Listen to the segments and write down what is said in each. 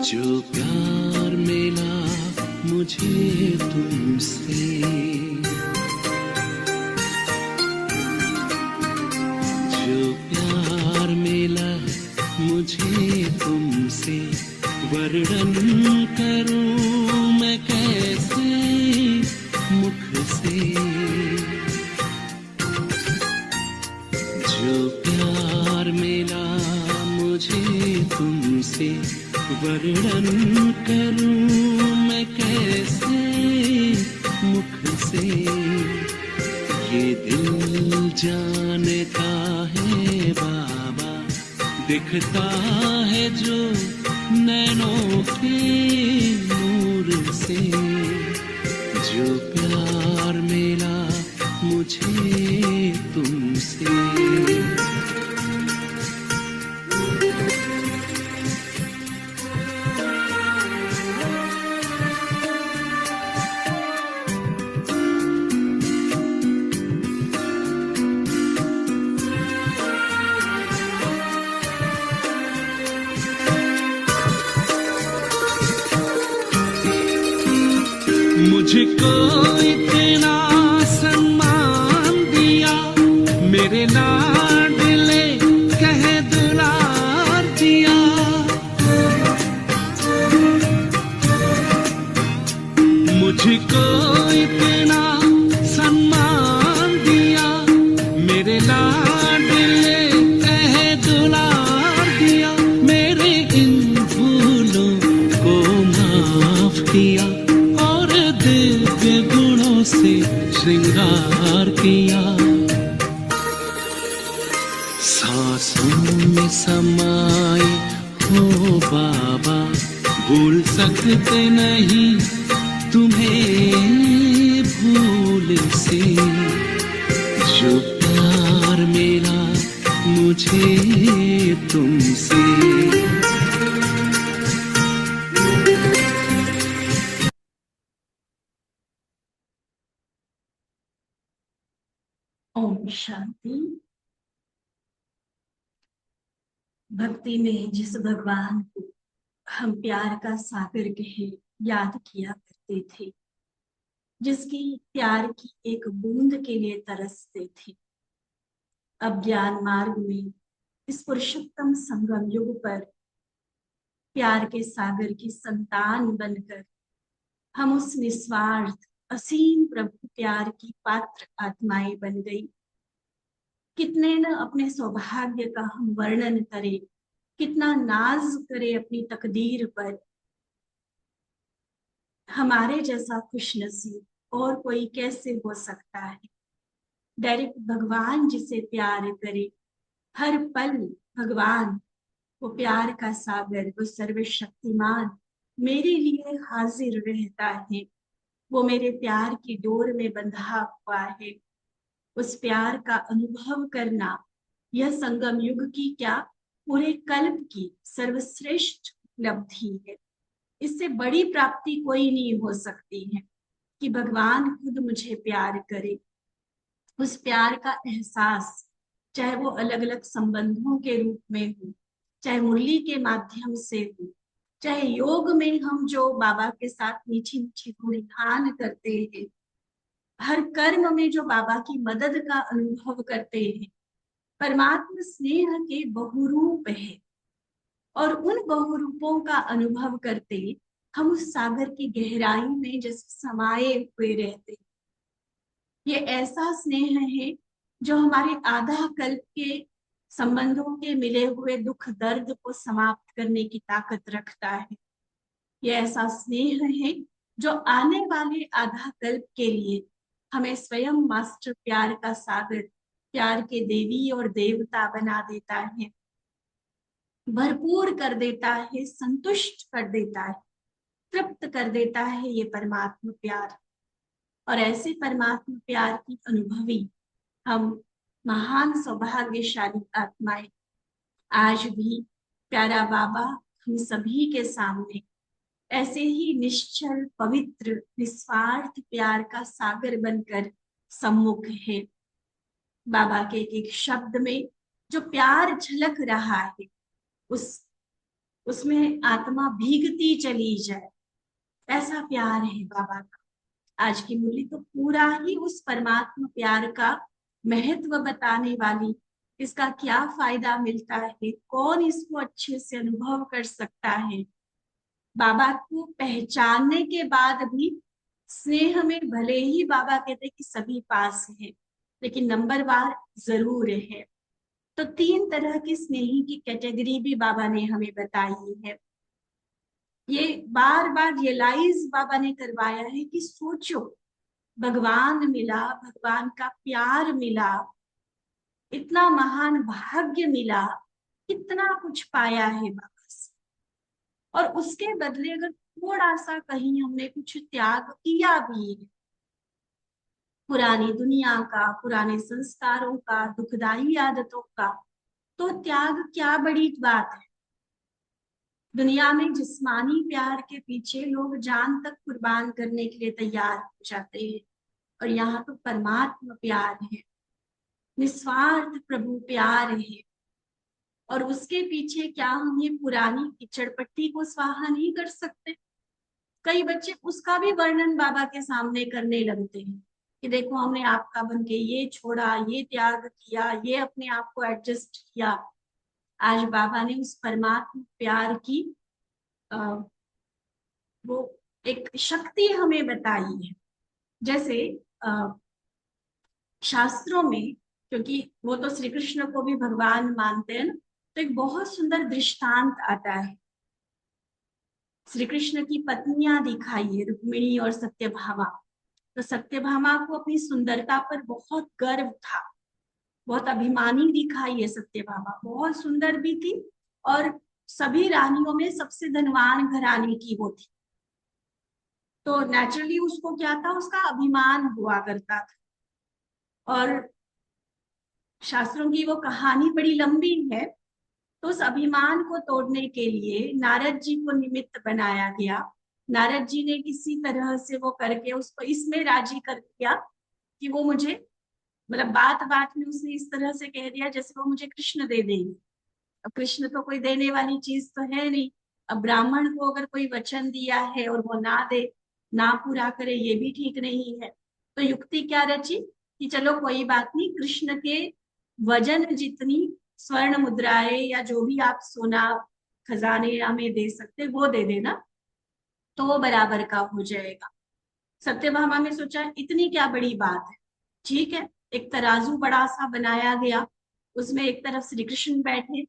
जो प्यार मिला मुझे तुमसे, जो प्यार मिला मुझे तुमसे, वर्णन करूं मैं कैसे मुख से। जो प्यार मिला मुझे तुमसे, वर्णन करूं मैं कैसे मुख से। ये दिल जानता है बाबा, दिखता है जो नैनों के नूर से। जो प्यार मिला मुझे तुमसे, मुझको इतना सम्मान दिया, मेरे लाडले कह दुलार दिया। मुझको इतना सम्मान दिया, मेरे लाडले कह दुलार दिया। मेरे इन भूलों को माफ किया, दिव्य गुणों से श्रृंगार किया। सांसों में समाए हो बाबा, भूल सकते नहीं तुम्हें भूल से। जो प्यार मिला मुझे तुमसे, ओम शांति। भक्ति में जिस भगवान को हम प्यार का सागर कहे याद किया करते थे, जिसकी प्यार की एक बूंद के लिए तरसते थे, अब ज्ञान मार्ग में इस पुरुषोत्तम संगम युग पर प्यार के सागर की संतान बनकर हम उस निस्वार्थ असीम प्रभु प्यार की पात्र आत्माएं बन गई। कितने न अपने सौभाग्य का हम वर्णन करें, कितना नाज करें अपनी तकदीर पर। हमारे जैसा खुशनसीब और कोई कैसे हो सकता है। डायरेक्ट भगवान जिसे प्यार करे, हर पल भगवान, वो प्यार का सागर, वो सर्वशक्तिमान मेरे लिए हाजिर रहता है। वो मेरे प्यार की डोर में बंधा हुआ है। उस प्यार का अनुभव करना यह संगम युग की क्या, पूरे कल्प की सर्वश्रेष्ठ उपलब्धि है। इससे बड़ी प्राप्ति कोई नहीं हो सकती है कि भगवान खुद मुझे प्यार करे। उस प्यार का एहसास चाहे वो अलग अलग संबंधों के रूप में हो, चाहे मुरली के माध्यम से हो, चाहे योग में हम जो बाबा के साथ मीठी मीठी गुणगान करते हैं, हर कर्म में जो बाबा की मदद का अनुभव करते हैं। परमात्मा स्नेह के बहुरूप है और उन बहुरूपों का अनुभव करते हम उस सागर की गहराई में जैसे समाये हुए रहते। ये ऐसा स्नेह है जो हमारे आधा कल्प के संबंधों के मिले हुए दुख दर्द को समाप्त करने की ताकत रखता है। ये ऐसा स्नेह है जो आने वाले आधा कल्प के लिए हमें स्वयं मास्टर प्यार का सागर, प्यार के देवी और देवता बना देता है, भरपूर कर देता है, संतुष्ट कर देता है, तृप्त कर देता है ये परमात्मा प्यार। और ऐसे परमात्मा प्यार की अनुभवी हम महान सौभाग्यशाली आत्माएं आज भी प्यारा बाबा हम सभी के सामने ऐसे ही निश्चल पवित्र निस्वार्थ प्यार का सागर बनकर सम्मुख है। बाबा के एक शब्द में जो प्यार झलक रहा है, उस उसमें आत्मा भीगती चली जाए, ऐसा प्यार है बाबा का। आज की मुरली तो पूरा ही उस परमात्मा प्यार का महत्व बताने वाली, इसका क्या फायदा मिलता है, कौन इसको अच्छे से अनुभव कर सकता है। बाबा को पहचानने के बाद भी स्नेह में भले ही बाबा कहते कि सभी पास है, लेकिन नंबरवार जरूर है। तो 3 तरह की स्नेही की कैटेगरी भी बाबा ने हमें बताई है। ये बार बार रियलाइज बाबा ने करवाया है कि सोचो, भगवान मिला, भगवान का प्यार मिला, इतना महान भाग्य मिला, कितना कुछ पाया है बाबा से, और उसके बदले अगर थोड़ा सा कहीं हमने कुछ त्याग किया भी है, पुरानी दुनिया का, पुराने संस्कारों का, दुखदाई आदतों का, तो त्याग क्या बड़ी बात है। दुनिया में जिस्मानी प्यार के पीछे लोग जान तक कुर्बान करने के लिए तैयार हो जाते हैं, और यहाँ तो परमात्मा प्यार है, निस्वार्थ प्रभु प्यार है। और उसके पीछे क्या हम ये पुरानी कीचड़ पट्टी को स्वाहा नहीं कर सकते? कई बच्चे उसका भी वर्णन बाबा के सामने करने लगते हैं कि देखो हमने आपका बन के ये छोड़ा, ये त्याग किया, ये अपने आप को एडजस्ट किया। आज बाबा ने उस परमात्मा प्यार की वो एक शक्ति हमें बताई है। जैसे शास्त्रों में, क्योंकि वो तो श्री कृष्ण को भी भगवान मानते हैं ना, तो एक बहुत सुंदर दृष्टांत आता है। श्री कृष्ण की पत्नियां दिखाई है, रुक्मिणी और सत्यभामा। तो सत्यभामा को अपनी सुंदरता पर बहुत गर्व था, बहुत अभिमानी दिखाई है सत्यभामा, बहुत सुंदर भी थी, और सभी रानियों में सबसे धनवान घराने की वो थी। तो नेचुरली उसको क्या था, उसका अभिमान हुआ करता था। और शास्त्रों की वो कहानी बड़ी लंबी है। तो उस अभिमान को तोड़ने के लिए नारद जी को निमित्त बनाया गया। नारद जी ने किसी तरह से वो करके उसको इसमें राजी कर दिया कि वो मुझे, मतलब बात बात में उसने इस तरह से कह दिया जैसे वो मुझे कृष्ण दे देंगे। अब कृष्ण तो कोई देने वाली चीज तो है नहीं। अब ब्राह्मण को अगर कोई वचन दिया है और वो ना दे, ना पूरा करे, ये भी ठीक नहीं है। तो युक्ति क्या रची कि चलो कोई बात नहीं, कृष्ण के वजन जितनी स्वर्ण मुद्राएं या जो भी आप सोना खजाने हमें दे सकते वो दे देना, तो वो बराबर का हो जाएगा। सत्यभामा ने सोचा इतनी क्या बड़ी बात है, ठीक है। एक तराजू बड़ा सा बनाया गया, उसमें एक तरफ श्री कृष्ण बैठे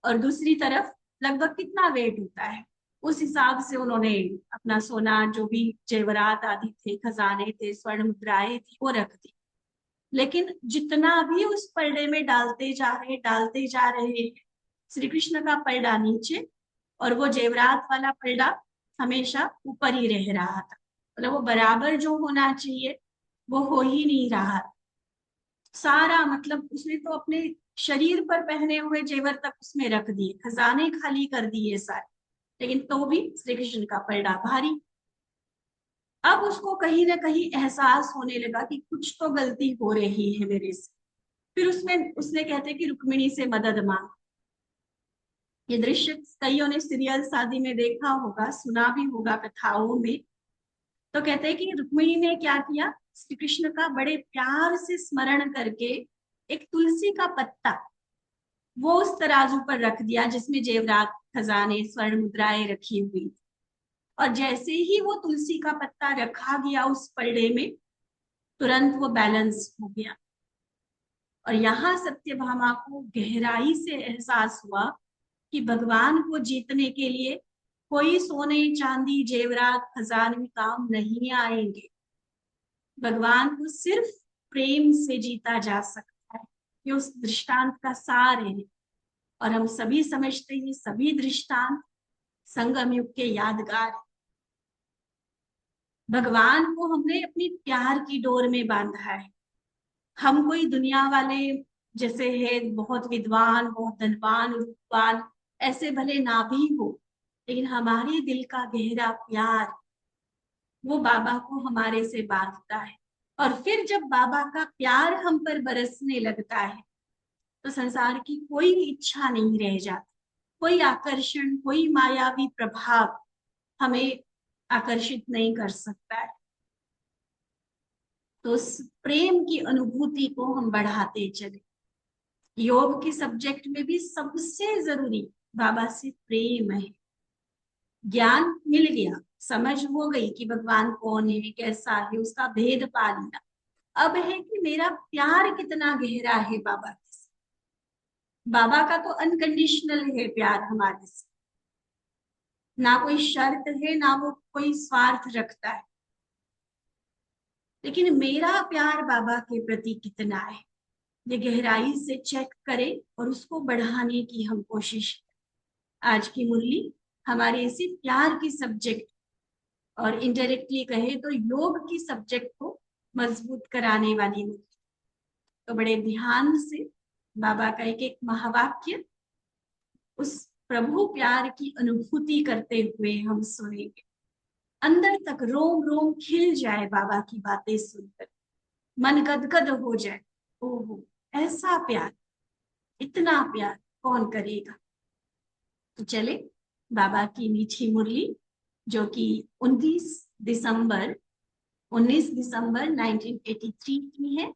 और दूसरी तरफ लगभग कितना वेट होता है उस हिसाब से उन्होंने अपना सोना, जो भी जेवरात आदि थे, खजाने थे, स्वर्ण मुद्राएं थी, वो रख दी। लेकिन जितना भी उस पलड़े में डालते जा रहे हैं, श्री कृष्ण का पलड़ा नीचे और वो जेवरात वाला पलड़ा हमेशा ऊपर ही रह रहा था। मतलब वो बराबर जो होना चाहिए वो हो ही नहीं रहा। सारा, मतलब उसने तो अपने शरीर पर पहने हुए जेवर तक उसमें रख दिए, खजाने खाली कर दिए सारे, लेकिन तो भी श्री कृष्ण का पलड़ा भारी। अब उसको कहीं ना कहीं एहसास होने लगा कि कुछ तो गलती हो रही है मेरे से। फिर उसमें उसने कहते कि रुक्मिणी से मदद मांग। ये दृश्य कईयों ने सीरियल शादी में देखा होगा, सुना भी होगा कथाओं में। तो कहते हैं कि रुक्मिणी ने क्या किया, श्री कृष्ण का बड़े प्यार से स्मरण करके एक तुलसी का पत्ता वो उस तराजू पर रख दिया जिसमें जेवरात, खजाने, स्वर्ण मुद्राएं रखी हुई थी। और जैसे ही वो तुलसी का पत्ता रखा गया उस पलड़े में, तुरंत वो बैलेंस हो गया। और यहाँ सत्यभामा को गहराई से एहसास हुआ कि भगवान को जीतने के लिए कोई सोने चांदी जेवरात खजाने काम नहीं आएंगे। भगवान को सिर्फ प्रेम से जीता जा सकता है। ये उस दृष्टांत का सार है। और हम सभी समझते हैं सभी दृष्टांत संगम युग के यादगार। भगवान को हमने अपनी प्यार की डोर में बांधा है। हम कोई दुनिया वाले जैसे है, बहुत विद्वान, बहुत धनवान, रूपवान, ऐसे भले ना भी हो, लेकिन हमारे दिल का गहरा प्यार वो बाबा को हमारे से बांधता है। और फिर जब बाबा का प्यार हम पर बरसने लगता है तो संसार की कोई इच्छा नहीं रह जाती। कोई आकर्षण, कोई मायावी प्रभाव हमें आकर्षित नहीं कर सकता है। तो उस प्रेम की अनुभूति को हम बढ़ाते चले। योग के सब्जेक्ट में भी सबसे जरूरी बाबा से प्रेम है। ज्ञान मिल गया, समझ हो गई कि भगवान कौन है, कैसा है, उसका भेद पा लिया। अब है कि मेरा प्यार कितना गहरा है बाबा के साथ। बाबा का तो अनकंडीशनल है प्यार हमारे से, ना कोई शर्त है, ना वो कोई स्वार्थ रखता है। लेकिन मेरा प्यार बाबा के प्रति कितना है, ये गहराई से चेक करें और उसको बढ़ाने की हम कोशिश करें। आज की मुरली हमारे इसी प्यार की सब्जेक्ट और इनडायरेक्टली कहे तो योग की सब्जेक्ट को मजबूत कराने वाली मुरली। तो बड़े ध्यान से बाबा का एक एक महावाक्य उस प्रभु प्यार की अनुभूति करते हुए हम सुनेंगे। अंदर तक रोम रोम खिल जाए बाबा की बातें सुनकर, मन गदगद हो जाए। ओहो, ऐसा प्यार, इतना प्यार कौन करेगा। तो चले बाबा की मीठी मुरली, जो कि 19 दिसंबर 1983 की है।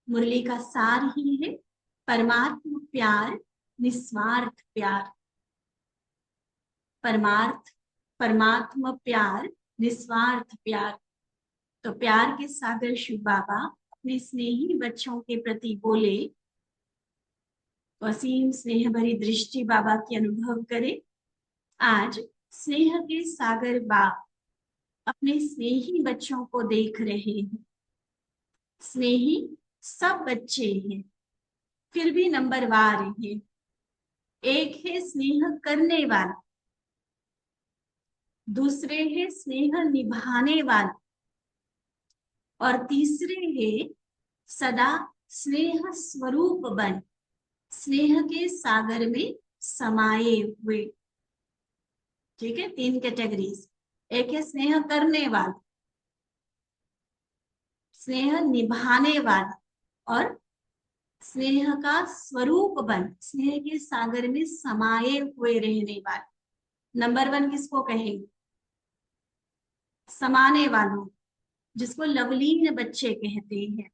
मुरली का सार ही है परमात्म प्यार, निस्वार्थ प्यार। परमात्म प्यार, निस्वार्थ प्यार। तो प्यार के सागर शिव बाबा अपने स्नेही बच्चों के प्रति बोले, तो असीम स्नेह भरी दृष्टि बाबा की अनुभव करे। आज स्नेह के सागर बाप अपने स्नेही बच्चों को देख रहे हैं। स्नेही सब बच्चे हैं, फिर भी नंबरवार है। एक है स्नेह करने वाला, दूसरे है स्नेह निभाने वाला, और तीसरे है सदा स्नेह स्वरूप बन स्नेह के सागर में समाये हुए। ठीक है, 3 कैटेगरीज। एक है स्नेह करने वाला, स्नेह निभाने वाला, और स्नेह का स्वरूप बन स्नेह के सागर में समाये हुए रहने वाले। नंबर 1 किसको कहेंगे? समाने वालों, जिसको लवलीन बच्चे कहते हैं।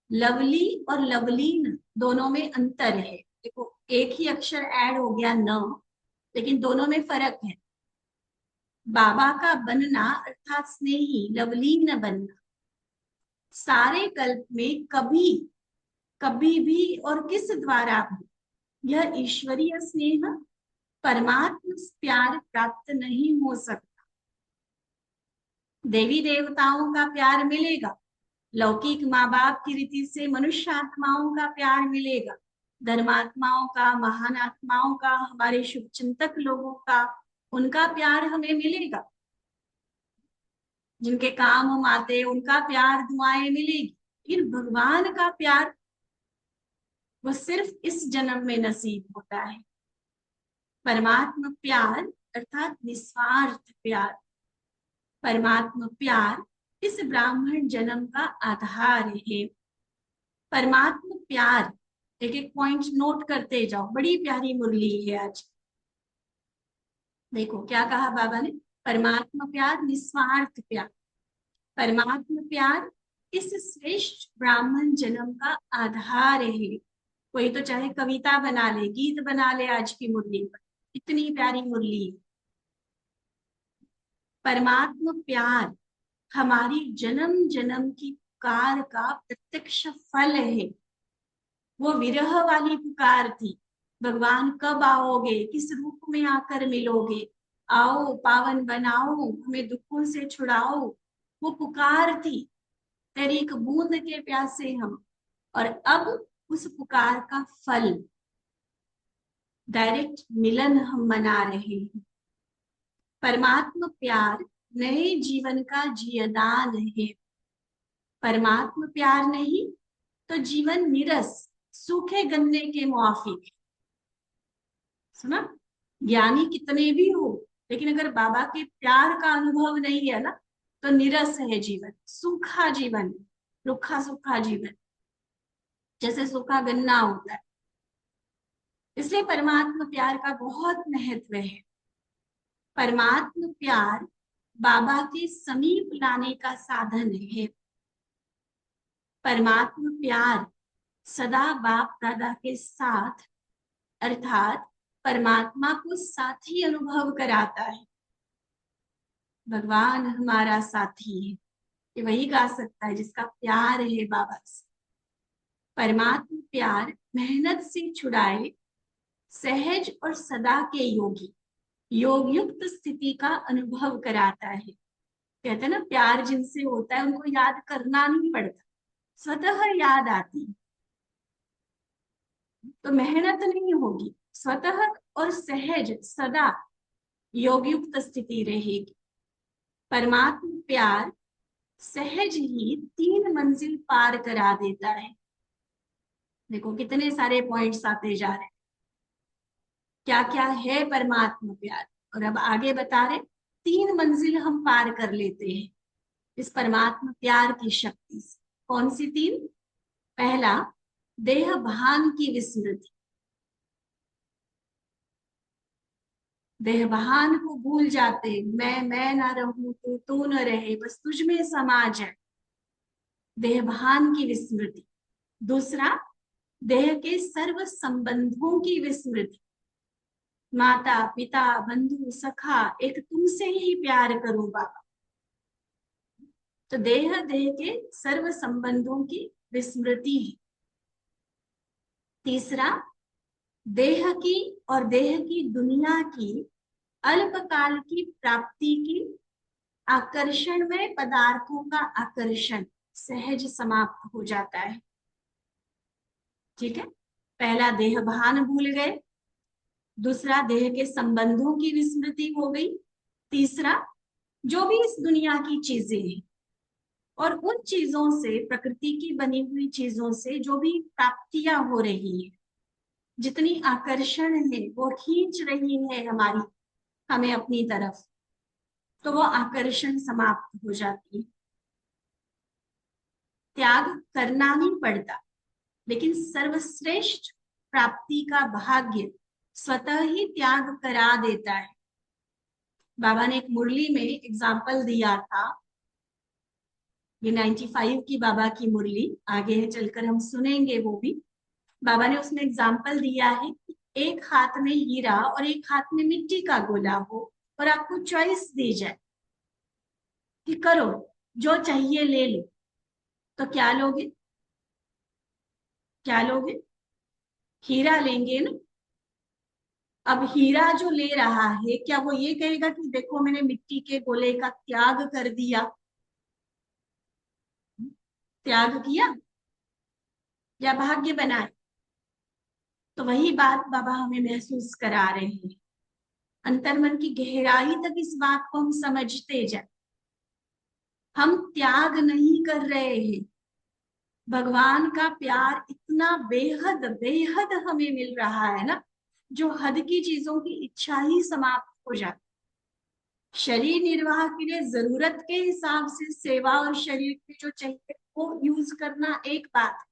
लवली और लवलीन दोनों में अंतर है। देखो, एक ही अक्षर ऐड हो गया न, लेकिन दोनों में फर्क है। बाबा का बनना अर्थात स्नेही, लवलीन बनना, सारे कल्प में कभी कभी भी और किस द्वारा भी यह ईश्वरीय स्नेह, परमात्म प्यार प्राप्त नहीं हो सकता। देवी देवताओं का प्यार मिलेगा, लौकिक माँ बाप की रीति से मनुष्य आत्माओं का प्यार मिलेगा, धर्मात्माओं का, महान आत्माओं का, हमारे शुभ चिंतक लोगों का, उनका प्यार हमें मिलेगा। जिनके काम हम आते हैं उनका प्यार, दुआएं मिलेगी। लेकिन भगवान का प्यार वो सिर्फ इस जन्म में नसीब होता है। परमात्मा प्यार अर्थात निस्वार्थ प्यार, परमात्मा प्यार इस ब्राह्मण जन्म का आधार है। परमात्मा प्यार, एक एक पॉइंट नोट करते जाओ, बड़ी प्यारी मुरली है आज। देखो क्या कहा बाबा ने, परमात्मा प्यार, निस्वार्थ प्यार। परमात्मा प्यार इस श्रेष्ठ ब्राह्मण जन्म का आधार है। कोई तो चाहे कविता बना ले, गीत बना ले आज की मुरली पर, इतनी प्यारी मुरली। परमात्मा प्यार हमारी जन्म जन्म की पुकार का प्रत्यक्ष फल है। वो विरह वाली पुकार थी, भगवान कब आओगे, किस रूप में आकर मिलोगे, आओ पावन बनाओ, हमें दुखों से छुड़ाओ। वो पुकार थी, तेरी एक बूंद के प्यासे हम। और अब उस पुकार का फल, डायरेक्ट मिलन हम मना रहे हैं। परमात्मा प्यार नए जीवन का जियदान है। परमात्मा प्यार नहीं तो जीवन निरस, सूखे गन्ने के मुआफिक। सुना, ज्ञानी कितने भी हो, लेकिन अगर बाबा के प्यार का अनुभव नहीं है ना, तो निरस है जीवन, सूखा जीवन, रूखा सूखा जीवन, जैसे सूखा गन्ना होता है। इसलिए परमात्मा प्यार का बहुत महत्व है। परमात्मा प्यार बाबा के समीप लाने का साधन है। परमात्मा प्यार सदा बाप दादा के साथ, अर्थात परमात्मा को साथी अनुभव कराता है। भगवान हमारा साथी है, ये वही गा सकता है जिसका प्यार है बाबा से। परमात्मा प्यार मेहनत से छुड़ाए, सहज और सदा के योगी, योग युक्त स्थिति का अनुभव कराता है। कहते हैं ना, प्यार जिनसे होता है उनको याद करना नहीं पड़ता, स्वतः याद आती है। तो मेहनत नहीं होगी, स्वतः और सहज सदा योग युक्त स्थिति रहेगी। परमात्मा प्यार सहज ही 3 मंजिल पार करा देता है। देखो कितने सारे पॉइंट्स आते जा रहे हैं, क्या क्या है परमात्मा प्यार। और अब आगे बता रहे 3 मंजिल हम पार कर लेते हैं इस परमात्मा प्यार की शक्ति से। कौन सी 3? पहला, देह भान की विस्मृति। देह भान को भूल जाते, मैं ना रहूं तो तू न रहे, बस तुझ में समा जाए, देह भान की विस्मृति। दूसरा, देह के सर्व संबंधों की विस्मृति। माता पिता बंधु सखा एक तुमसे ही प्यार करो बाबा। तो देह के सर्व संबंधों की विस्मृति है। तीसरा, देह की और देह की दुनिया की अल्पकाल की प्राप्ति की आकर्षण में पदार्थों का आकर्षण सहज समाप्त हो जाता है। ठीक है, पहला देह भान भूल गए, दूसरा देह के संबंधों की विस्मृति हो गई, तीसरा जो भी इस दुनिया की चीजें हैं और उन चीजों से, प्रकृति की बनी हुई चीजों से जो भी प्राप्तियां हो रही है, जितनी आकर्षण है वो खींच रही है हमें अपनी तरफ, तो वो आकर्षण समाप्त हो जाती है। त्याग करना नहीं पड़ता, लेकिन सर्वश्रेष्ठ प्राप्ति का भाग्य स्वतः ही त्याग करा देता है। बाबा ने एक मुरली में एग्जाम्पल दिया था, ये 95 की बाबा की मुरली, आगे चलकर हम सुनेंगे वो भी। बाबा ने उसमें एग्जाम्पल दिया है कि एक हाथ में हीरा और एक हाथ में मिट्टी का गोला हो और आपको चॉइस दी जाए कि करो जो चाहिए ले लो, तो क्या लोगे? क्या लोगे? हीरा लेंगे ना। अब हीरा जो ले रहा है, क्या वो ये कहेगा कि देखो मैंने मिट्टी के गोले का त्याग कर दिया? त्याग किया या भाग्य बनाए? तो वही बात बाबा हमें महसूस करा रहे हैं। अंतर्मन की गहराई तक इस बात को हम समझते जाए। हम त्याग नहीं कर रहे हैं, भगवान का प्यार इतना बेहद बेहद हमें मिल रहा है ना, जो हद की चीजों की इच्छा ही समाप्त हो जाती। शरीर निर्वाह के लिए जरूरत के हिसाब से सेवा और शरीर के जो चाहिए वो यूज करना एक बात,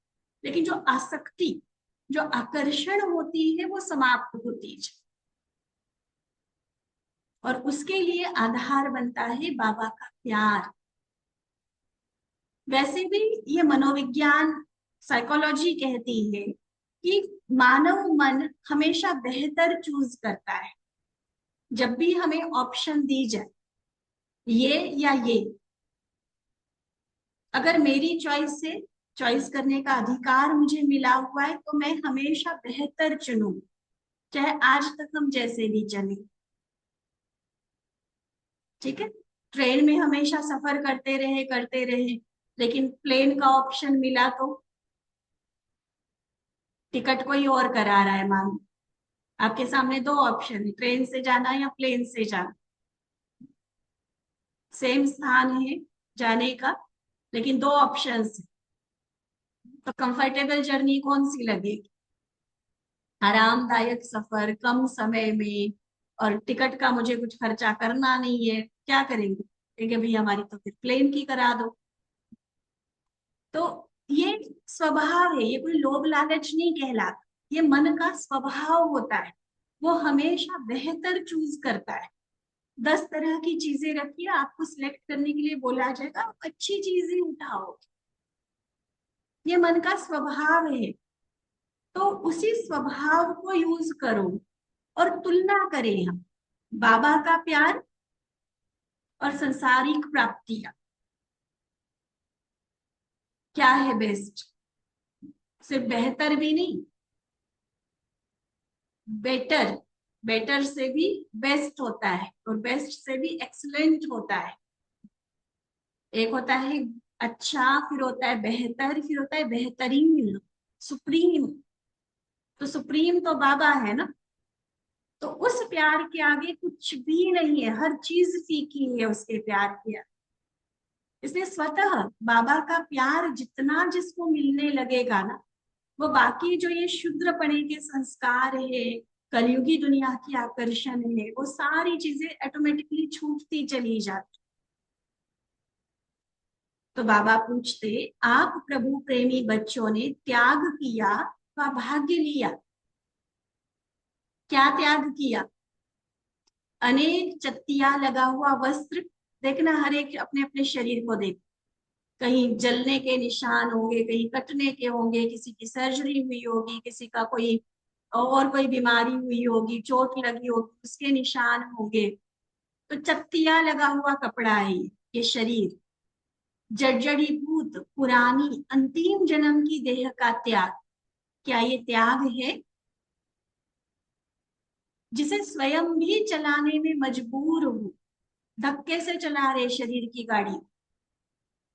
लेकिन जो आसक्ति, जो आकर्षण होती है वो समाप्त होती है। और उसके लिए आधार बनता है बाबा का प्यार। वैसे भी ये मनोविज्ञान, साइकोलॉजी कहती है कि मानव मन हमेशा बेहतर चूज करता है। जब भी हमें ऑप्शन दी जाए ये या ये, अगर मेरी चॉइस से, चॉइस करने का अधिकार मुझे मिला हुआ है, तो मैं हमेशा बेहतर चुनूं, चाहे आज तक हम जैसे भी चले। ठीक है, ट्रेन में हमेशा सफर करते रहे, लेकिन प्लेन का ऑप्शन मिला तो टिकट कोई और करा रहा है, मान, आपके सामने 2 ऑप्शन है, ट्रेन से जाना या प्लेन से जाना, सेम स्थान है जाने का, लेकिन 2 ऑप्शंस है। तो कंफर्टेबल जर्नी कौन सी लगेगी? आरामदायक सफर कम समय में, और टिकट का मुझे कुछ खर्चा करना नहीं है, क्या करेंगे? कहेंगे भैया हमारी तो फिर प्लेन की करा दो। तो ये स्वभाव है, ये कोई लोभ लालच नहीं कहलाता, ये मन का स्वभाव होता है, वो हमेशा बेहतर चूज करता है। 10 तरह की चीजें रखिए, आपको सिलेक्ट करने के लिए बोला जाएगा, आप अच्छी चीजें उठाओ। ये मन का स्वभाव है, तो उसी स्वभाव को यूज करो और तुलना करें हम बाबा का प्यार और संसारिक प्राप्तियां, क्या है बेस्ट। सिर्फ बेहतर भी नहीं, बेटर, बेटर से भी बेस्ट होता है और बेस्ट से भी एक्सलेंट होता है। एक होता है अच्छा, फिर होता है बेहतर, फिर होता है बेहतरीन, सुप्रीम। तो सुप्रीम तो बाबा है ना, तो उस प्यार के आगे कुछ भी नहीं है, हर चीज फीकी है उसके प्यार के आगे। इसलिए स्वतः बाबा का प्यार जितना जिसको मिलने लगेगा ना, वो बाकी जो ये शुद्रपणे के संस्कार है, कलयुगी दुनिया की आकर्षण है, वो सारी चीजें ऑटोमेटिकली छूटती चली जाती। तो बाबा पूछते, आप प्रभु प्रेमी बच्चों ने त्याग किया व भाग्य लिया। क्या त्याग किया? अनेक चत्तिया लगा हुआ वस्त्र, देखना हर एक अपने अपने शरीर को देख, कहीं जलने के निशान होंगे, कहीं कटने के होंगे, किसी की सर्जरी हुई होगी, किसी का कोई और कोई बीमारी हुई होगी, चोट लगी होगी, उसके निशान होंगे। तो चत्तिया लगा हुआ कपड़ा है ये शरीर, जर्जरीभूत पुरानी अंतिम जन्म की देह का त्याग। क्या ये त्याग है? जिसे स्वयं भी चलाने में मजबूर हो, धक्के से चला रहे शरीर की गाड़ी,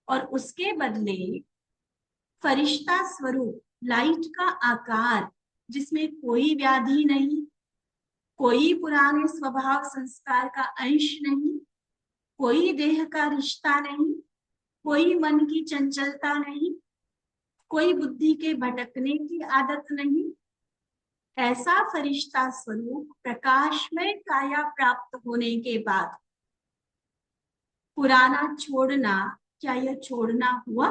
और उसके बदले फरिश्ता स्वरूप, लाइट का आकार, जिसमें कोई व्याधि नहीं, कोई पुराने स्वभाव संस्कार का अंश नहीं, कोई देह का रिश्ता नहीं, कोई मन की चंचलता नहीं, कोई बुद्धि के भटकने की आदत नहीं, ऐसा फरिश्ता स्वरूप प्रकाशमय काया प्राप्त होने के बाद पुराना छोड़ना, क्या यह छोड़ना हुआ?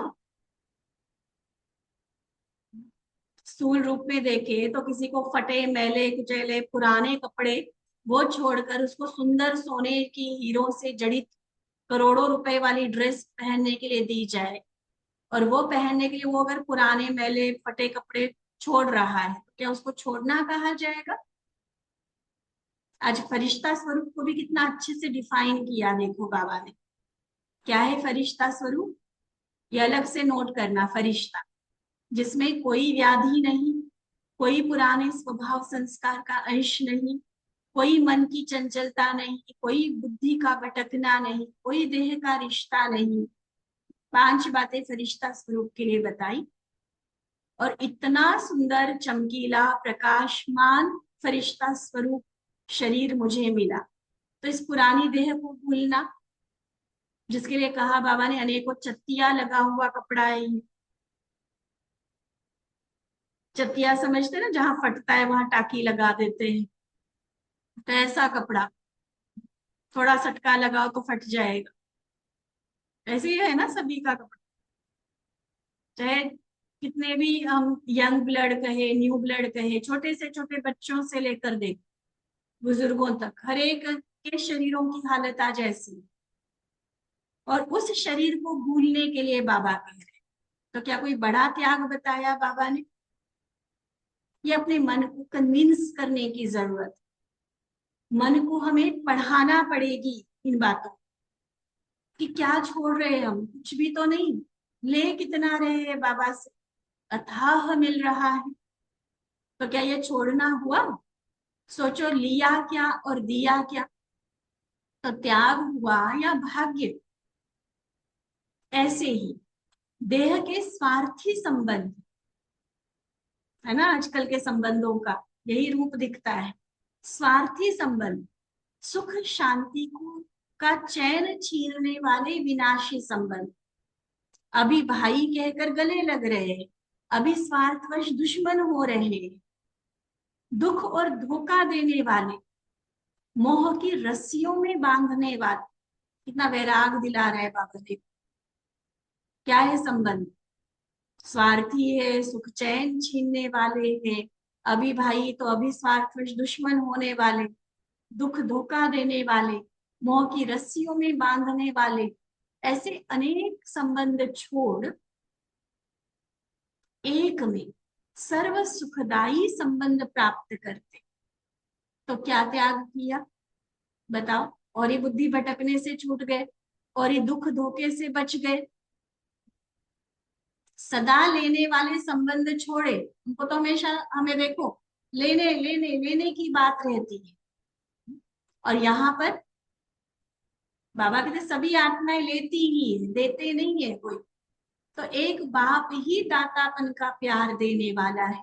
स्थूल रूप में देखे तो किसी को फटे मैले कुचैले पुराने कपड़े, वो छोड़कर उसको सुंदर सोने की हीरों से जड़ित करोड़ों रुपए वाली ड्रेस पहनने के लिए दी जाए, और वो पहनने के लिए वो अगर पुराने मैले फटे कपड़े छोड़ रहा है, तो क्या उसको छोड़ना कहा जाएगा? आज फरिश्ता स्वरूप को भी कितना अच्छे से डिफाइन किया, देखो बाबा ने। क्या है फरिश्ता स्वरूप? ये अलग से नोट करना, फरिश्ता जिसमें कोई व्याधि नहीं, कोई पुराने स्वभाव संस्कार का अंश नहीं, कोई मन की चंचलता नहीं, कोई बुद्धि का भटकना नहीं, कोई देह का रिश्ता नहीं। 5 बातें फरिश्ता स्वरूप के लिए बताई, और इतना सुंदर चमकीला प्रकाशमान फरिश्ता स्वरूप शरीर मुझे मिला। तो इस पुरानी देह को भूलना, जिसके लिए कहा बाबा ने अनेकों चत्तिया लगा हुआ कपड़ा है। चत्तिया समझते ना, जहां फटता है वहां टाकी लगा देते हैं, तो ऐसा कपड़ा, थोड़ा सटका लगाओ तो फट जाएगा। ऐसे ही है ना सभी का कपड़ा, चाहे कितने भी हम यंग ब्लड कहे, न्यू ब्लड कहे, छोटे से छोटे बच्चों से लेकर देख बुजुर्गों तक, हर एक के शरीरों की हालत आज ऐसी। और उस शरीर को भूलने के लिए बाबा कह रहे हैं। तो क्या कोई बड़ा त्याग बताया बाबा ने? ये अपने मन को कन्विंस करने की जरूरत, मन को हमें पढ़ाना पड़ेगी इन बातों कि क्या छोड़ रहे हैं हम, कुछ भी तो नहीं, ले कितना रहे हैं बाबा से, अथाह मिल रहा है। तो क्या ये छोड़ना हुआ? सोचो, लिया क्या और दिया क्या? तो त्याग हुआ या भाग्य? ऐसे ही देह के स्वार्थी संबंध, है ना, आजकल के संबंधों का यही रूप दिखता है, स्वार्थी संबंध, सुख शांति को का चैन छीनने वाले विनाशी संबंध। अभी भाई कहकर गले लग रहे हैं, अभी स्वार्थवश दुश्मन हो रहे हैं, दुख और धोखा देने वाले, मोह की रस्सियों में बांधने वाले। कितना वैराग दिला रहा है बाबा देव। क्या है संबंध? स्वार्थी है, सुख चैन छीनने वाले हैं, अभी भाई तो अभी स्वार्थवश दुश्मन होने वाले, दुख धोखा देने वाले, मोह की रस्सियों में बांधने वाले, ऐसे अनेक संबंध छोड़ एक में सर्व सुखदायी संबंध प्राप्त करते। तो क्या त्याग किया बताओ? और ये बुद्धि भटकने से छूट गए, और ये दुख धोखे से बच गए, सदा लेने वाले संबंध छोड़े। उनको तो हमेशा हमें देखो लेने लेने लेने की बात रहती है। और यहाँ पर बाबा कहते सभी आत्माएं लेती ही है, देते नहीं है कोई। तो एक बाप ही दातापन का प्यार देने वाला है,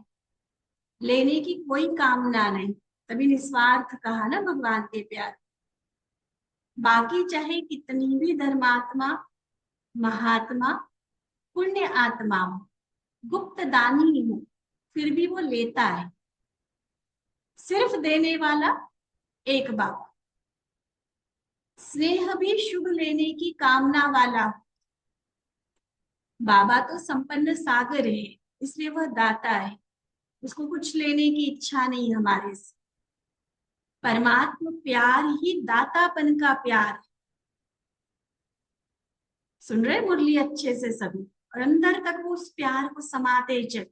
लेने की कोई कामना नहीं। तभी निस्वार्थ कहा ना भगवान के प्यार। बाकी चाहे कितनी भी धर्मात्मा, महात्मा, पुण्य आत्मा हो, गुप्त दानी हो, फिर भी वो लेता है। सिर्फ देने वाला एक बाप। स्नेह भी शुभ लेने की कामना वाला। बाबा तो संपन्न सागर है, इसलिए वह दाता है, उसको कुछ लेने की इच्छा नहीं हमारे से। परमात्मा प्यार ही दातापन का प्यार है। सुन रहे मुरली अच्छे से सभी, और अंदर तक वो उस प्यार को समाते चल।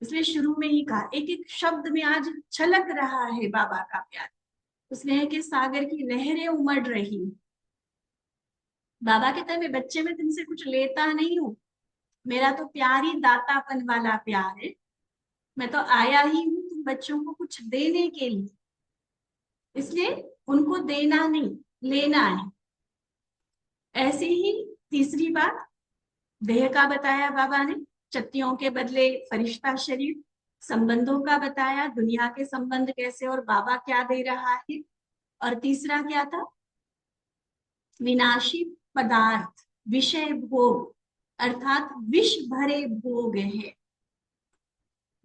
इसलिए शुरू में ही कहा, एक एक शब्द में आज छलक रहा है बाबा का प्यार। स्नेह के सागर की लहरें उमड़ रही। बाबा कहता है मैं बच्चे में तुमसे कुछ लेता नहीं हूँ, मेरा तो प्यार ही दातापन वाला प्यार है। मैं तो आया ही हूँ तुम बच्चों को कुछ देने के लिए, इसलिए उनको देना नहीं लेना है। ऐसे ही तीसरी बात देह का बताया बाबा ने, चत्तियों के बदले फरिश्ता शरीर। संबंधों का बताया, दुनिया के संबंध कैसे और बाबा क्या दे रहा है। और तीसरा क्या था? विनाशी पदार्थ, विषय भोग, अर्थात विष भरे भोग है।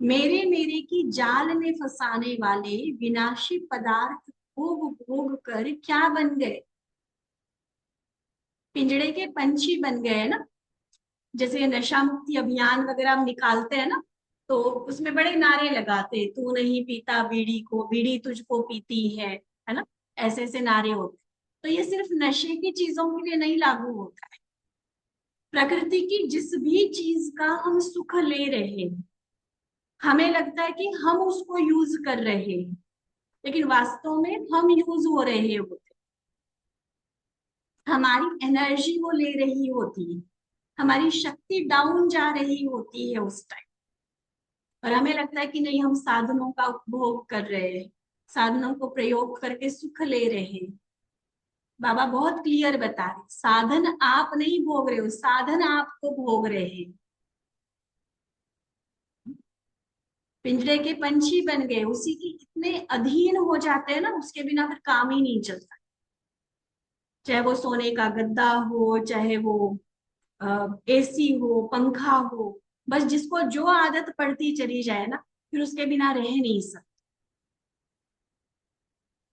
मेरे मेरे की जाल में फंसाने वाले विनाशी पदार्थ भोग भोग कर क्या बन गए? पिंजड़े के पंछी बन गए ना। जैसे नशा मुक्ति अभियान वगैरह हम निकालते हैं ना, तो उसमें बड़े नारे लगाते, तू नहीं पीता बीड़ी को, बीड़ी तुझको पीती है ना। ऐसे ऐसे नारे होते। तो ये सिर्फ नशे की चीजों के लिए नहीं लागू होता है। प्रकृति की जिस भी चीज का हम सुख ले रहे हैं, हमें लगता है कि हम उसको यूज कर रहे हैं, लेकिन वास्तव में हम यूज हो रहे होते। हमारी एनर्जी वो ले रही होती है, हमारी शक्ति डाउन जा रही होती है उस टाइम। और हमें लगता है कि नहीं, हम साधनों का उपभोग कर रहे हैं, साधनों को प्रयोग करके सुख ले रहे हैं। बाबा बहुत क्लियर बता रहे, साधन आप नहीं भोग रहे हो, साधन आपको भोग रहे हैं। पिंजरे के पंछी बन गए, उसी की इतने अधीन हो जाते हैं ना, उसके बिना फिर काम ही नहीं चलता। चाहे वो सोने का गद्दा हो, चाहे वो एसी हो, पंखा हो, बस जिसको जो आदत पड़ती चली जाए ना, फिर उसके बिना रह नहीं सकते।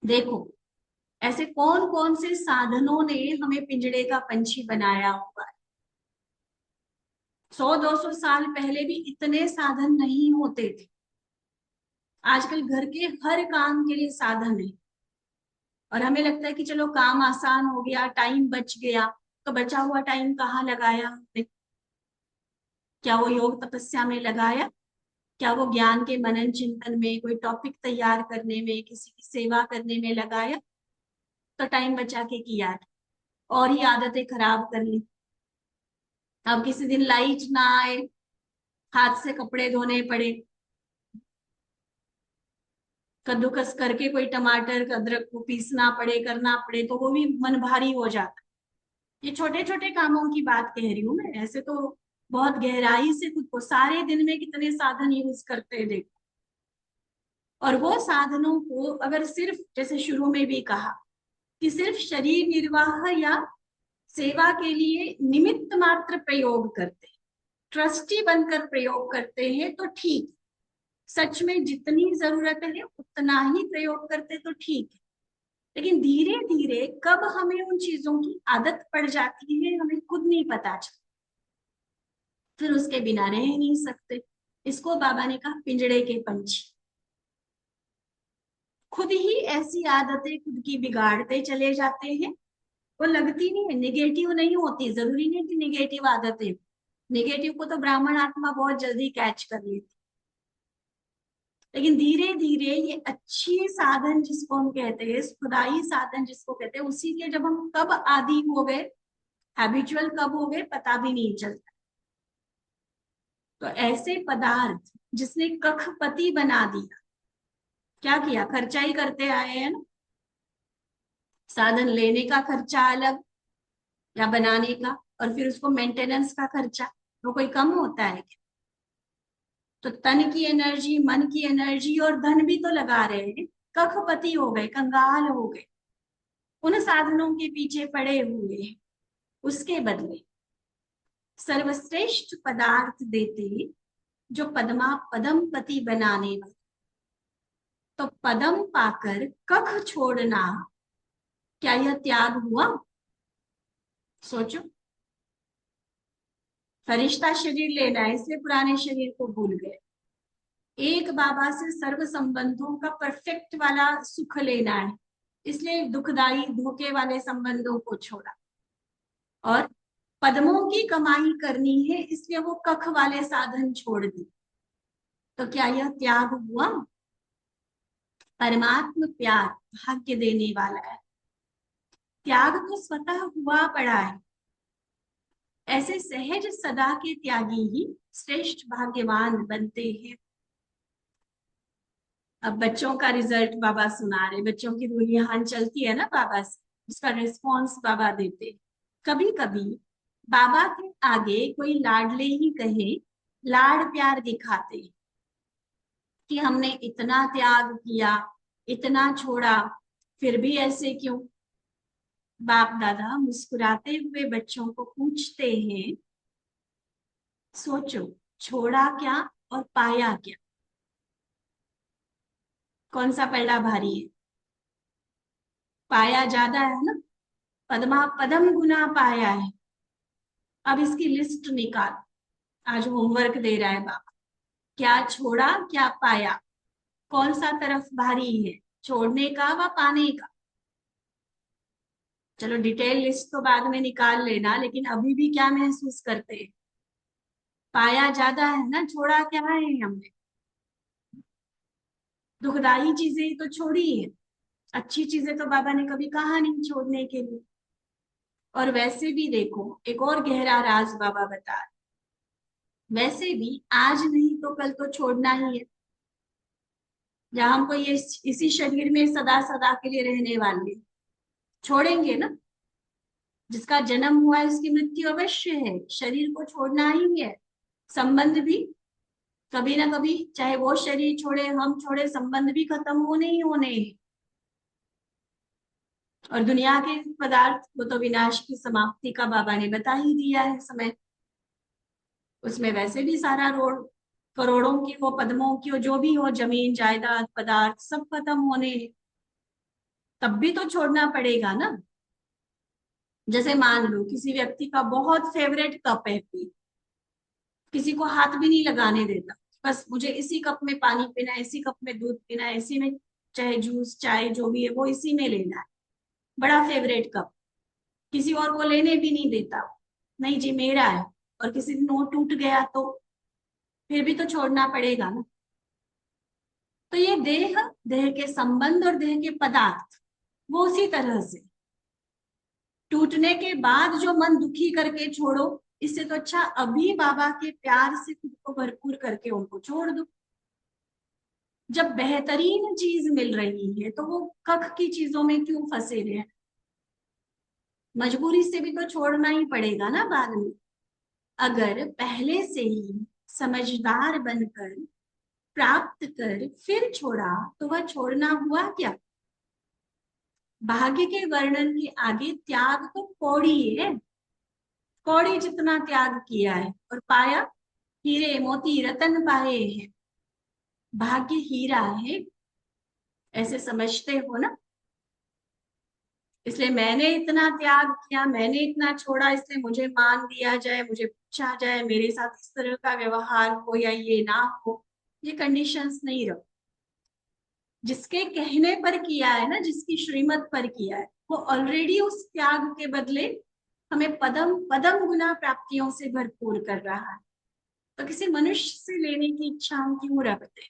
देखो ऐसे कौन कौन से साधनों ने हमें पिंजड़े का पंछी बनाया हुआ है। 100-200 साल पहले भी इतने साधन नहीं होते थे। आजकल घर के हर काम के लिए साधन है, और हमें लगता है कि चलो काम आसान हो गया, टाइम बच गया। तो बचा हुआ टाइम कहाँ लगाया हमने? क्या वो योग तपस्या में लगाया? क्या वो ज्ञान के मनन चिंतन में, कोई टॉपिक तैयार करने में, किसी की सेवा करने में लगाया? तो टाइम बचा के किया, और ही आदतें खराब कर ली। अब किसी दिन लाइट ना आए, हाथ से कपड़े धोने पड़े, कद्दूकस करके कोई टमाटर अदरक को पीसना पड़े, करना पड़े, तो वो भी मन भारी हो जाता। ये छोटे छोटे कामों की बात कह रही हूँ मैं, ऐसे तो बहुत गहराई से खुद को सारे दिन में कितने साधन यूज करते देखो। और वो साधनों को अगर सिर्फ, जैसे शुरू में भी कहा कि सिर्फ शरीर निर्वाह या सेवा के लिए निमित्त मात्र प्रयोग करते, ट्रस्टी बनकर प्रयोग करते हैं तो ठीक, सच में जितनी जरूरत है उतना ही प्रयोग करते तो ठीक है। लेकिन धीरे धीरे कब हमें उन चीजों की आदत पड़ जाती है हमें खुद नहीं पता चलता, फिर उसके बिना रह नहीं सकते। इसको बाबा ने कहा पिंजड़े के पंछी। खुद ही ऐसी आदतें खुद की बिगाड़ते चले जाते हैं। वो लगती नहीं है, निगेटिव नहीं होती, जरूरी नहीं कि निगेटिव आदतें। निगेटिव को तो ब्राह्मण आत्मा बहुत जल्दी कैच कर लेती, लेकिन धीरे धीरे ये अच्छी साधन जिसको हम कहते हैं, खुदाई साधन जिसको कहते हैं, उसी के जब हम कब आदी हो गए, हैबिचुअल कब हो गए, पता भी नहीं चलता। तो ऐसे पदार्थ जिसने कखपति बना दिया, क्या किया, खर्चा ही करते आए हैं ना। साधन लेने का खर्चा अलग, या बनाने का, और फिर उसको मेंटेनेंस का खर्चा, वो कोई कम होता है क्या? तो तन की एनर्जी, मन की एनर्जी और धन भी तो लगा रहे हैं, कखपति हो गए, कंगाल हो गए, उन साधनों के पीछे पड़े हुए हैं। उसके बदले सर्वश्रेष्ठ पदार्थ देते जो पदमा पदम पति बनाने वाले। तो पदम पाकर कख छोड़ना, क्या यह त्याग हुआ? सोचो, फरिश्ता शरीर लेना है इसलिए पुराने शरीर को भूल गए, एक बाबा से सर्व संबंधों का परफेक्ट वाला सुख लेना है इसलिए दुखदाई धोखे वाले संबंधों को छोड़ा, और पद्मों की कमाई करनी है इसलिए वो कख वाले साधन छोड़ दी। तो क्या यह त्याग हुआ? परमात्म प्यार भाग्य देने वाला है, त्याग तो स्वतः हुआ पड़ा है। ऐसे सहज सदा के त्यागी ही श्रेष्ठ भाग्यवान बनते हैं। अब बच्चों का रिजल्ट बाबा सुना रहे, बच्चों की रुहान चलती है ना बाबा से, उसका रिस्पॉन्स बाबा देते। कभी कभी बाबा के आगे कोई लाडले ही कहे, लाड प्यार दिखाते कि हमने इतना त्याग किया, इतना छोड़ा, फिर भी ऐसे क्यों? बाप दादा मुस्कुराते हुए बच्चों को पूछते हैं, सोचो छोड़ा क्या और पाया क्या? कौन सा पलड़ा भारी है? पाया ज्यादा है ना, पदमा पदम गुना पाया है। अब इसकी लिस्ट निकाल, आज होमवर्क दे रहा है बाबा, क्या छोड़ा क्या पाया, कौन सा तरफ भारी है, छोड़ने का व पाने का? चलो डिटेल लिस्ट तो बाद में निकाल लेना, लेकिन अभी भी क्या महसूस करते हैं? पाया ज्यादा है ना, छोड़ा क्या है हमने? दुखदाई चीजें ही तो छोड़ी है, अच्छी चीजें तो बाबा ने कभी कहा नहीं छोड़ने के लिए। और वैसे भी देखो, एक और गहरा राज बाबा बता रहे, वैसे भी आज नहीं तो कल तो छोड़ना ही है। या हमको ये इसी शरीर में सदा सदा के लिए रहने वाले, छोड़ेंगे ना। जिसका जन्म हुआ है उसकी मृत्यु अवश्य है, शरीर को छोड़ना ही है। संबंध भी कभी ना कभी, चाहे वो शरीर छोड़े हम छोड़े, संबंध भी खत्म होने ही होने हैं। और दुनिया के पदार्थ वो तो विनाश की समाप्ति का बाबा ने बता ही दिया है समय। उसमें वैसे भी सारा रोड, करोड़ों की हो, पद्मों की हो, जो भी हो, जमीन जायदाद पदार्थ सब खत्म होने हैं। तब भी तो छोड़ना पड़ेगा ना। जैसे मान लो किसी व्यक्ति का बहुत फेवरेट कप है, किसी को हाथ भी नहीं लगाने देता, बस मुझे इसी कप में पानी पीना है, इसी कप में दूध पीना है, इसी में चाहे जूस चाय जो भी है वो इसी में लेना है, बड़ा फेवरेट कप, किसी और को लेने भी नहीं देता, नहीं जी मेरा है। और किसी दिन वो टूट गया तो फिर भी तो छोड़ना पड़ेगा ना। तो ये देह, देह के संबंध और देह के पदार्थ, वो उसी तरह से टूटने के बाद जो मन दुखी करके छोड़ो, इससे तो अच्छा अभी बाबा के प्यार से खुद को भरपूर करके उनको छोड़ दो। जब बेहतरीन चीज मिल रही है तो वो कख की चीजों में क्यों फंसे रहे? मजबूरी से भी तो छोड़ना ही पड़ेगा ना बाद में। अगर पहले से ही समझदार बनकर प्राप्त कर फिर छोड़ा तो वह छोड़ना हुआ क्या? भाग्य के वर्णन के आगे त्याग तो कौड़ी है, कौड़ी जितना त्याग किया है और पाया हीरे मोती रतन पाए हैं। भाग्य हीरा है, ऐसे समझते हो ना। इसलिए मैंने इतना त्याग किया, मैंने इतना छोड़ा, इसलिए मुझे मान दिया जाए, मुझे पूछा जाए, मेरे साथ इस तरह का व्यवहार हो या ये ना हो। ये कंडीशंस नहीं रहो। जिसके कहने पर किया है ना, जिसकी श्रीमत पर किया है, वो ऑलरेडी उस त्याग के बदले हमें पदम पदम गुना प्राप्तियों से भरपूर कर रहा है। तो किसी मनुष्य से लेने की इच्छा हम क्यों रखते हैं?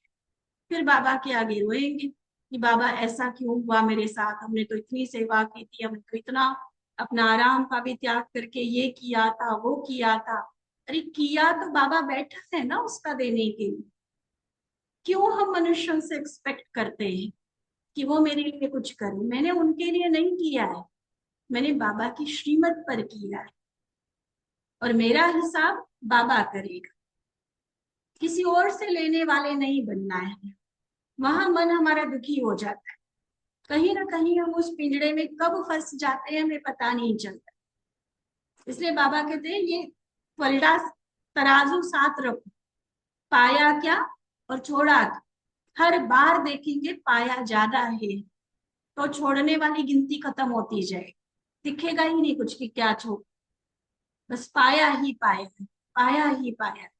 फिर बाबा के आगे रोएंगे कि बाबा ऐसा क्यों हुआ मेरे साथ, हमने तो इतनी सेवा की थी, हमने तो इतना अपना आराम का भी त्याग करके ये किया था, वो किया था। अरे किया तो बाबा बैठा है ना उसका देने के लिए। क्यों हम मनुष्यों से एक्सपेक्ट करते हैं कि वो मेरे लिए कुछ करें? मैंने उनके लिए नहीं किया है, मैंने बाबा की श्रीमत पर किया है, और मेरा हिसाब बाबा करेगा। किसी और से लेने वाले नहीं बनना है। वहां मन हमारा दुखी हो जाता है। कहीं ना कहीं हम उस पिंजड़े में कब फंस जाते हैं हमें पता नहीं चलता। इसलिए बाबा कहते हैं ये पलटा, तराजू साथ रखो, पाया क्या और छोड़ा क्या। हर बार देखेंगे पाया ज्यादा है तो छोड़ने वाली गिनती खत्म होती जाए, दिखेगा ही नहीं कुछ कि क्या छोड़, बस पाया ही पाया है, पाया ही पाया है।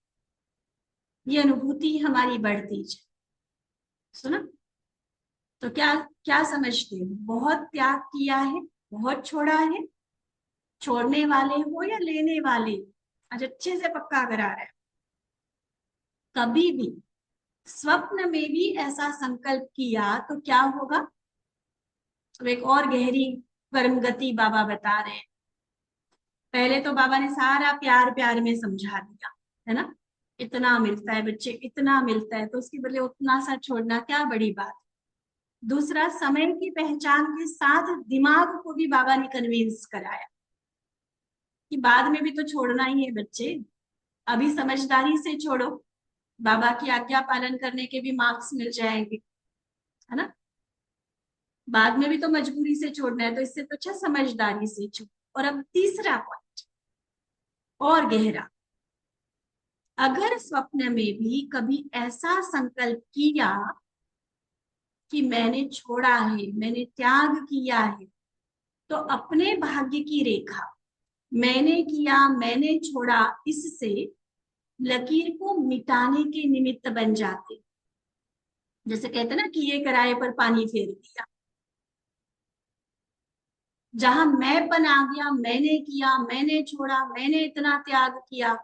ये अनुभूति हमारी बढ़ती जाए। सुना? तो क्या क्या समझते हो? बहुत त्याग किया है, बहुत छोड़ा है, छोड़ने वाले हो या लेने वाले? आज अच्छे से पक्का करा रहे हैं। कभी भी स्वप्न में भी ऐसा संकल्प किया तो क्या होगा? तो एक और गहरी कर्म गति बाबा बता रहे हैं। पहले तो बाबा ने सारा प्यार प्यार में समझा दिया, है ना? इतना मिलता है बच्चे, इतना मिलता है, तो उसके बदले उतना सा छोड़ना क्या बड़ी बात। दूसरा, समय की पहचान के साथ दिमाग को भी बाबा ने कन्विंस कराया कि बाद में भी तो छोड़ना ही है बच्चे, अभी समझदारी से छोड़ो, बाबा की आज्ञा पालन करने के भी मार्क्स मिल जाएंगे, है ना? बाद में भी तो मजबूरी से छोड़ना है, तो इससे तो अच्छा समझदारी से छोड़ो। और अब तीसरा पॉइंट और गहरा, अगर स्वप्न में भी कभी ऐसा संकल्प किया कि मैंने छोड़ा है, मैंने त्याग किया है, तो अपने भाग्य की रेखा, मैंने किया मैंने छोड़ा, इससे लकीर को मिटाने के निमित्त बन जाते। जैसे कहते ना कि ये किराए पर पानी फेर दिया। जहां मैंपन आ गया, मैंने किया मैंने छोड़ा मैंने इतना त्याग किया,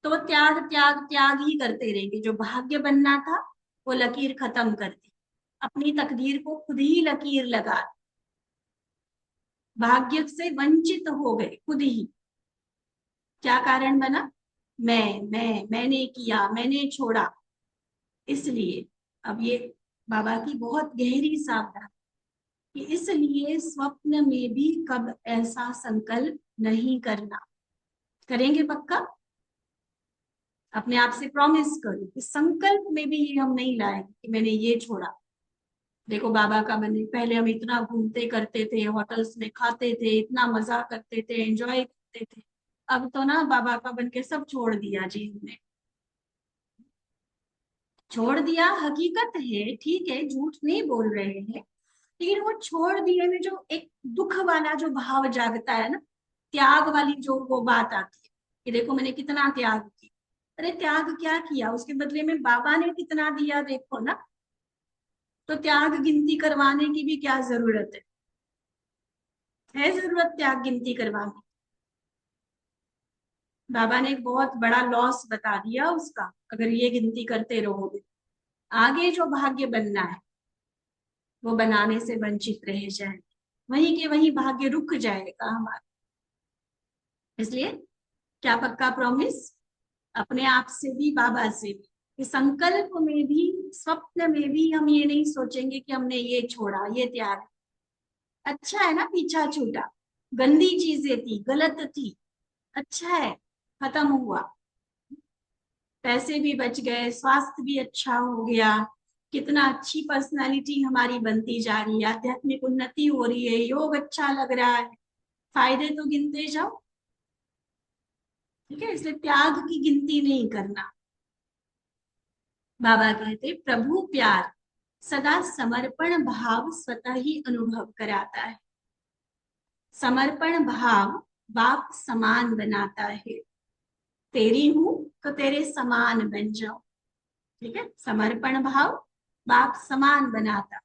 तो त्याग त्याग त्याग ही करते रहेंगे। जो भाग्य बनना था वो लकीर खत्म कर दी, अपनी तकदीर को खुद ही लकीर लगा, भाग्य से वंचित हो गए खुद ही। क्या कारण बना? मैंने किया मैंने छोड़ा। इसलिए अब ये बाबा की बहुत गहरी सावधानी कि इसलिए स्वप्न में भी कब ऐसा संकल्प नहीं करना। करेंगे पक्का? अपने आप से प्रॉमिस करो कि संकल्प में भी ये हम नहीं लाएंगे कि मैंने ये छोड़ा। देखो बाबा का बने, पहले हम इतना घूमते करते थे, होटल्स में खाते थे, इतना मजा करते थे, एंजॉय करते थे। अब तो ना बाबा का बन के सब छोड़ दिया जी हमने। छोड़ दिया हकीकत है, ठीक है, झूठ नहीं बोल रहे हैं, लेकिन वो छोड़ दिए में जो एक दुख वाला जो भाव जागता है ना, त्याग वाली जो वो बात आती है कि देखो मैंने कितना त्याग किया। अरे त्याग क्या किया, उसके बदले में बाबा ने कितना दिया देखो ना। तो त्याग गिनती करवाने की भी क्या जरूरत है जरूरत त्याग गिनती करवाने की? बाबा ने एक बहुत बड़ा लॉस बता दिया उसका, अगर ये गिनती करते रहोगे आगे जो भाग्य बनना है वो बनाने से वंचित रह जाए, वहीं के वहीं भाग्य रुक जाएगा हमारा। इसलिए क्या पक्का प्रॉमिस अपने आप से भी बाबा से भी कि संकल्प में भी स्वप्न में भी हम ये नहीं सोचेंगे कि हमने ये छोड़ा ये त्याग। अच्छा है ना, पीछा छूटा, गंदी चीजें थी, गलत थी, अच्छा है, खत्म हुआ, पैसे भी बच गए, स्वास्थ्य भी अच्छा हो गया, कितना अच्छी पर्सनालिटी हमारी बनती जा रही है, आध्यात्मिक उन्नति हो रही है, योग अच्छा लग रहा है, फायदे तो गिनते जाओ। ठीक है, इसलिए त्याग की गिनती नहीं करना। बाबा कहते प्रभु प्यार सदा समर्पण भाव स्वतः ही अनुभव कराता है। समर्पण भाव बाप समान बनाता है। तेरी हूं तो तेरे समान बन जाओ। ठीक है, समर्पण भाव बाप समान बनाता।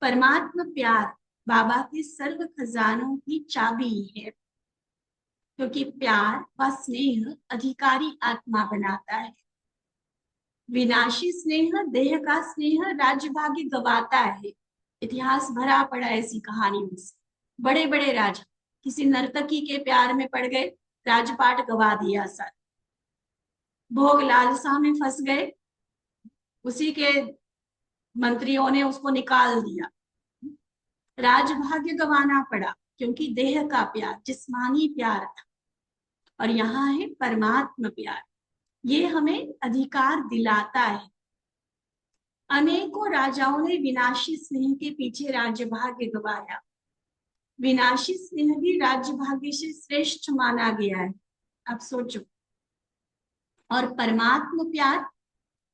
परमात्मा प्यार बाबा के सर्व खजानों की चाबी है, क्योंकि प्यार व स्नेह अधिकारी आत्मा बनाता है। विनाशी स्नेह देह का स्नेह राज्य भाग्य गवाता है। इतिहास भरा पड़ा ऐसी कहानियों से। बड़े बड़े राजा किसी नर्तकी के प्यार में पड़ गए, राजपाट गवा दिया सर। भोग लालसा में फंस गए, उसी के मंत्रियों ने उसको निकाल दिया, राजभाग्य गंवाना पड़ा, क्योंकि देह का प्यार, जिस्मानी प्यार था। और यहाँ है परमात्मा प्यार, ये हमें अधिकार दिलाता है। अनेकों राजाओं ने विनाशी स्नेह के पीछे राज्य भाग्य गवाया। विनाशी स्नेह भी राज्य भाग्य से श्रेष्ठ माना गया है, अब सोचो। और परमात्मा प्यार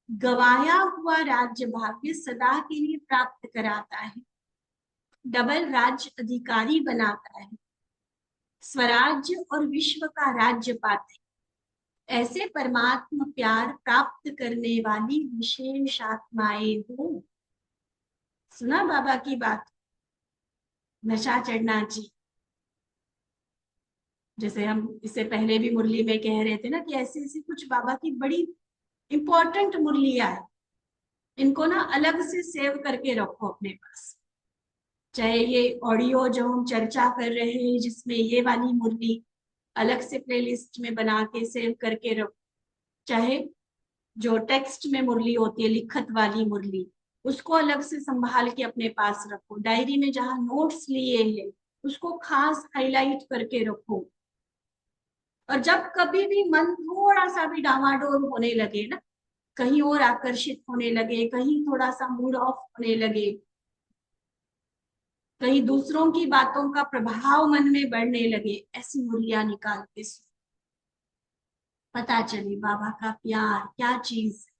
गवाया हुआ राज्य भाग्य सदा के लिए प्राप्त कराता है, डबल राज्य अधिकारी बनाता है, स्वराज्य और विश्व का राज्य पाते। ऐसे परमात्मा प्यार प्राप्त करने वाली विशेष आत्माएं हो। सुना बाबा की बात, नशा चढ़ना जी। जैसे हम इससे पहले भी मुरली में कह रहे थे ना कि ऐसी ऐसी कुछ बाबा की बड़ी इंपॉर्टेंट मुरलियां है, इनको ना अलग से सेव करके रखो अपने पास। चाहे ये ऑडियो जो हम चर्चा कर रहे हैं जिसमें ये वाली मुरली अलग से प्लेलिस्ट में बना के सेव करके रखो, चाहे जो टेक्स्ट में मुरली होती है लिखत वाली मुरली, उसको अलग से संभाल के अपने पास रखो। डायरी में जहां नोट्स लिए हैं उसको खास हाईलाइट करके रखो। और जब कभी भी मन थोड़ा सा भी डावाडोल होने लगे ना, कहीं और आकर्षित होने लगे, कहीं थोड़ा सा मूड ऑफ होने लगे, कहीं दूसरों की बातों का प्रभाव मन में बढ़ने लगे, ऐसी मुरलियां निकाल के पता चले बाबा का प्यार क्या चीज है।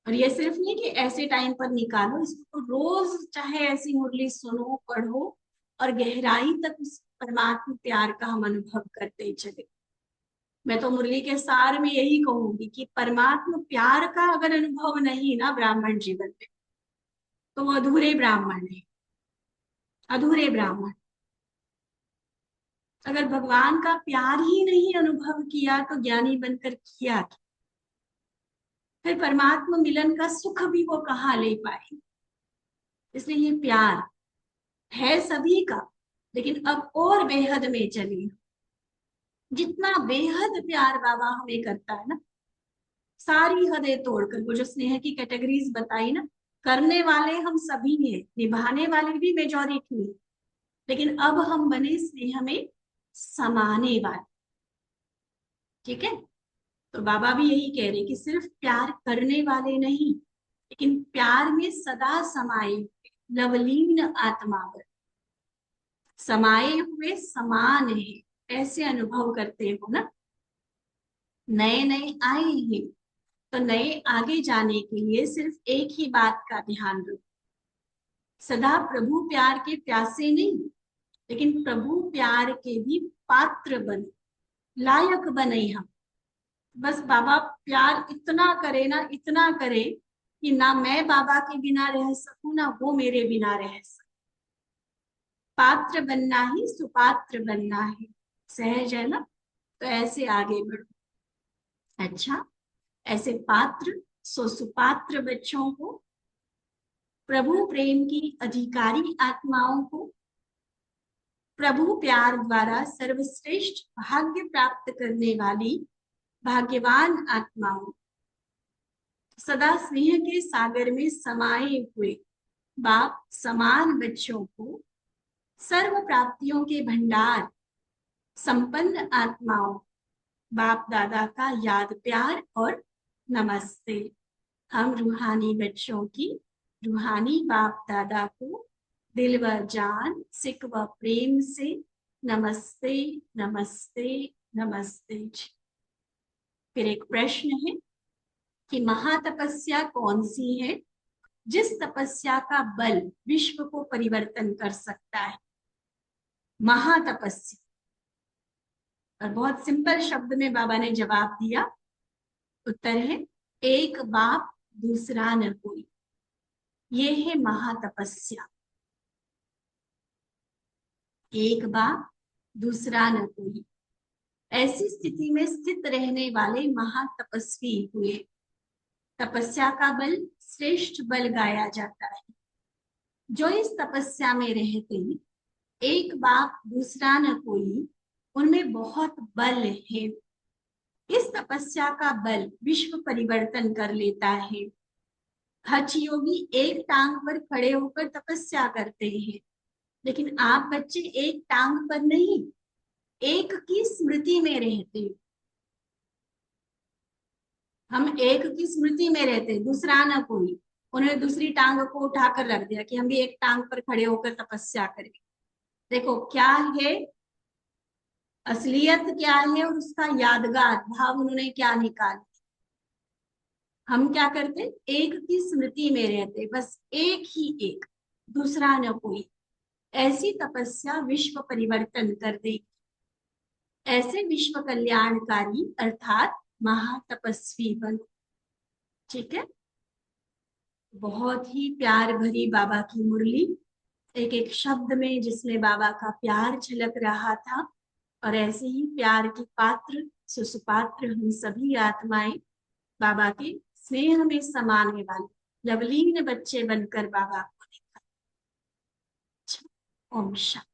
और ये सिर्फ नहीं कि ऐसे टाइम पर निकालो, इसको रोज चाहे ऐसी मुरली सुनो, पढ़ो और गहराई तक उस परमात्मा प्यार का हम अनुभव करते चले। मैं तो मुरली के सार में यही कहूंगी कि परमात्मा प्यार का अगर अनुभव नहीं ना ब्राह्मण जीवन में, तो वो अधूरे ब्राह्मण है, अधूरे ब्राह्मण। अगर भगवान का प्यार ही नहीं अनुभव किया तो ज्ञानी बनकर किया क्या? फिर परमात्मा मिलन का सुख भी वो कहाँ ले पाए। इसलिए ये प्यार है सभी का, लेकिन अब और बेहद में चले। जितना बेहद प्यार बाबा हमें करता है ना, सारी हदें तोड़कर, वो जो स्नेह की कैटेगरीज बताई ना, करने वाले हम सभी हैं, निभाने वाले भी मेजॉरिटी है, लेकिन अब हम बने स्नेह में समाने वाले। ठीक है, तो बाबा भी यही कह रहे कि सिर्फ प्यार करने वाले नहीं, लेकिन प्यार में सदा समाये लवलीन आत्मा पर समाये हुए समान है, ऐसे अनुभव करते हो ना। नए नए आए हैं तो नए आगे जाने के लिए सिर्फ एक ही बात का ध्यान रखो, सदा प्रभु प्यार के प्यासे नहीं, लेकिन प्रभु प्यार के भी पात्र बने, लायक बने हम। बस बाबा प्यार इतना करे ना, इतना करे कि ना मैं बाबा के बिना रह सकूं, ना वो मेरे बिना रह सके। पात्र बनना ही सुपात्र बनना है, सहज है ना। तो ऐसे आगे बढ़ो। अच्छा, ऐसे पात्र सो सुपात्र बच्चों को, प्रभु प्रेम की अधिकारी आत्माओं को, प्रभु प्यार द्वारा सर्वश्रेष्ठ भाग्य प्राप्त करने वाली भाग्यवान आत्माओं, सदा स्नेह के सागर में समाये हुए बाप समान बच्चों को, सर्व प्राप्तियों के भंडार संपन्न आत्माओं, बाप दादा का याद प्यार और नमस्ते। हम रूहानी बच्चों की रूहानी बाप दादा को दिल व जान सिक व प्रेम से नमस्ते नमस्ते नमस्ते। फिर एक प्रश्न है कि महातपस्या कौन सी है जिस तपस्या का बल विश्व को परिवर्तन कर सकता है। महातपस्वी। और बहुत सिंपल शब्द में बाबा ने जवाब दिया। उत्तर है एक बाप दूसरा न कोई, ये है महातपस्या। एक बाप दूसरा न कोई, ऐसी स्थिति में स्थित रहने वाले महातपस्वी हुए। तपस्या का बल श्रेष्ठ बल गाया जाता है। जो इस तपस्या में रहते एक बाप दूसरा न कोई, उनमें बहुत बल है। इस तपस्या का बल विश्व परिवर्तन कर लेता है। हठ योगी एक टांग पर खड़े होकर तपस्या करते हैं, लेकिन आप बच्चे एक टांग पर नहीं, एक की स्मृति में रहते हैं। हम एक की स्मृति में रहते, दूसरा ना कोई। उन्होंने दूसरी टांग को उठाकर रख दिया कि हम भी एक टांग पर खड़े होकर तपस्या करेंगे। देखो क्या है असलियत, क्या है और उसका यादगार भाव उन्होंने क्या निकाला। हम क्या करते, एक की स्मृति में रहते, बस एक ही एक, दूसरा न कोई। ऐसी तपस्या विश्व परिवर्तन कर देगी। ऐसे विश्व कल्याणकारी अर्थात महातपस्वी बनो। ठीक है, बहुत ही प्यार भरी बाबा की मुरली, एक एक शब्द में जिसमें बाबा का प्यार झलक रहा था। और ऐसे ही प्यार की पात्र सुसुपात्र हम सभी आत्माएं बाबा के स्नेह में समाने वाले लवलीन बच्चे बनकर बाबा को देखा। ओम शांति।